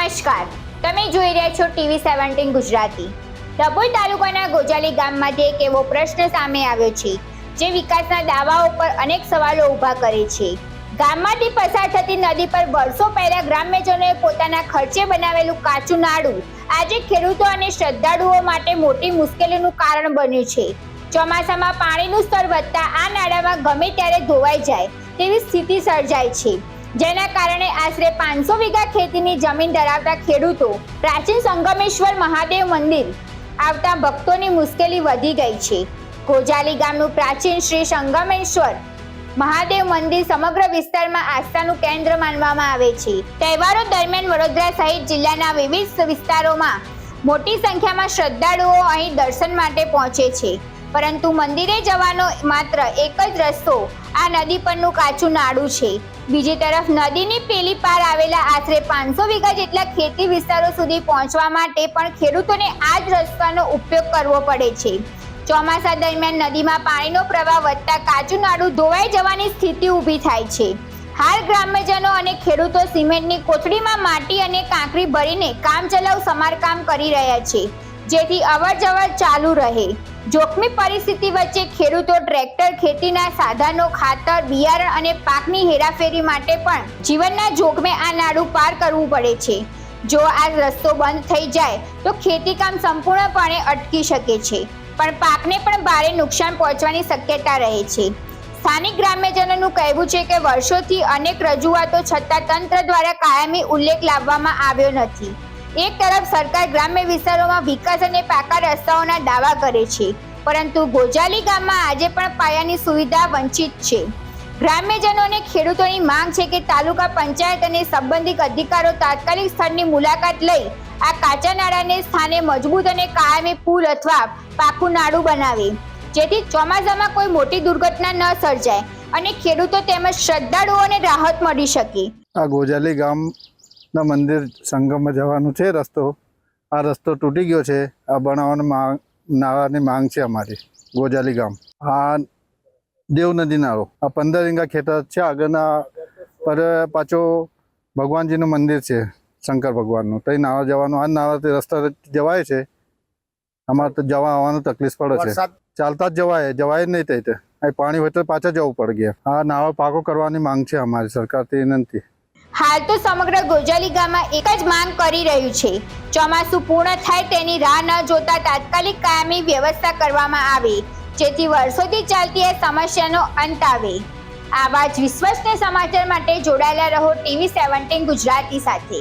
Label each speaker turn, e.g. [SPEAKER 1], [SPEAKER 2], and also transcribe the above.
[SPEAKER 1] નમસ્કાર, તમે જોઈ રહ્યા છો TV17 ગુજરાતી। ડભોઈ તાલુકાના ગોજાલી ગામમાંથી એક એવો પ્રશ્ન સામે આવ્યો છે જે વિકાસના દાવાઓ પર અનેક સવાલો ઊભા કરે છે। ગામમાંથી પસાર થતી નદી પર વર્ષો પહેલા ગ્રામ્યજનોએ પોતાના ખર્ચે બનાવેલું કાચું નાળું આજે ખેડૂતો અને શ્રદ્ધાળુઓ માટે મોટી મુશ્કેલીનું કારણ બન્યું છે। ચોમાસામાં પાણીનું સ્તર વધતા આ નાળામાં ગમે ત્યારે ધોવાઈ જાય તેવી સ્થિતિ સર્જાય છે, જેના કારણે આશરે 500 વીઘા ખેતીની જમીન ધરાવતા ખેડૂતો પ્રાચીન સંગમેશ્વર મહાદેવ મંદિર આવતા ભક્તોની મુશ્કેલી વધી ગઈ છે। ગોજાલી ગામનું પ્રાચીન શ્રી સંગમેશ્વર મહાદેવ મંદિર સમગ્ર વિસ્તારમાં આસ્થાનું કેન્દ્ર માનવામાં આવે છે। તહેવારો દરમિયાન વડોદરા સહિત જિલ્લાના વિવિધ વિસ્તારોમાં મોટી સંખ્યામાં શ્રદ્ધાળુઓ અહીં દર્શન માટે પહોંચે છે, પરંતુ મંદિરે જવાનો માત્ર એક જ રસ્તો આ નદી પરનું કાચું નાળું છે। બીજી તરફ નદીની પેલી પાર આવેલા આશરે 500 વીઘા જેટલા ખેતી વિસ્તારો સુધી પહોંચવા માટે પણ ખેડૂતોને આ જ રસ્તાનો ઉપયોગ કરવો પડે છે। ચોમાસા દરમિયાન નદીમાં પાણીનો પ્રવાહ વધતા કાચું નાળું ધોવાઈ જવાની સ્થિતિ ઊભી થાય છે। હાલ ગ્રામ્યજનો અને ખેડૂતો સિમેન્ટની કોથળીમાં માટી અને કાંકરી ભરીને કામચલાઉ સમારકામ કરી રહ્યા છે, જેથી અવરજવર ચાલુ રહે। જોખમી પરિસ્થિતિ વચ્ચે ખેડૂતો ટ્રેક્ટર, ખેતીના સાધનો, ખાતર, બિયારણ અને પાકની હેરાફેરી માટે પણ જીવનના જોખમે આ નાળું પાર કરવું પડે છે। જો આ રસ્તો બંધ થઈ જાય તો ખેતીકામ સંપૂર્ણપણે અટકી શકે છે, પણ પાકને પણ ભારે નુકસાન પહોંચવાની શક્યતા રહે છે। સ્થાનિક ગ્રામ્યજનોનું કહેવું છે કે વર્ષોથી અનેક રજૂઆતો છતાં તંત્ર દ્વારા કાયમી ઉલ્લેખ લાવવામાં આવ્યો નથી। એક તરફ સરકાર ગ્રામ્ય વિસ્તારોમાં વિકાસ અને પાકા રસ્તાઓના દાવા કરે છે, પરંતુ ગોજાલી ગામમાં આજે પણ પાયાની સુવિધા વંચિત છે। ગ્રામ્યજનો અને ખેડૂતોની માંગ છે કે તાલુકા પંચાયત અને સંબંધિત અધિકારીઓ તાત્કાલિક સ્થળની મુલાકાત લઈ આ કાચા નાળાને સ્થાને મજબૂત અને કાયમી પુલ અથવા પાકું નાળું બનાવે, જેથી ચોમાસામાં કોઈ મોટી દુર્ઘટના ન સર્જાય અને ખેડૂતો તેમજ શ્રદ્ધાળુઓને રાહત મળી શકે।
[SPEAKER 2] આ ગોજાલી ગામ ના મંદિર સંગમમાં જવાનું છે રસ્તો, આ રસ્તો તૂટી ગયો છે। આ બનાવવાની નાળાની માંગ છે અમારી ગોજાલી ગામ। આ દેવ નદી નાળો, આ 15 વીઘા ખેતર છે, આગળના પર પાછો ભગવાનજીનું મંદિર છે શંકર ભગવાનનું, તો એ નાળા જવાનું, આ નાળાથી રસ્તા જવાય છે। અમારે તો જવા આવવાનું તકલીફ પડે છે, ચાલતા જ જવાય નહીં થઈ અહીં પાણી હોય તો પાછા જવું પડે ગયા। આ નાળો પાકો કરવાની માંગ છે અમારી સરકારથી વિનંતી।
[SPEAKER 1] હાલ તો સમગ્ર ગોજાલી ગામમાં એક જ માંગ કરી રહ્યું છે, ચોમાસું પૂર્ણ થાય તેની રાહ ન જોતા તાત્કાલિક કાયમી વ્યવસ્થા કરવામાં આવે, જેથી વર્ષોથી ચાલતી આ સમસ્યાનો અંત આવે। આવા જ વિશ્વસનીય સમાચાર માટે જોડાયેલા રહો TV17 ગુજરાતી સાથે।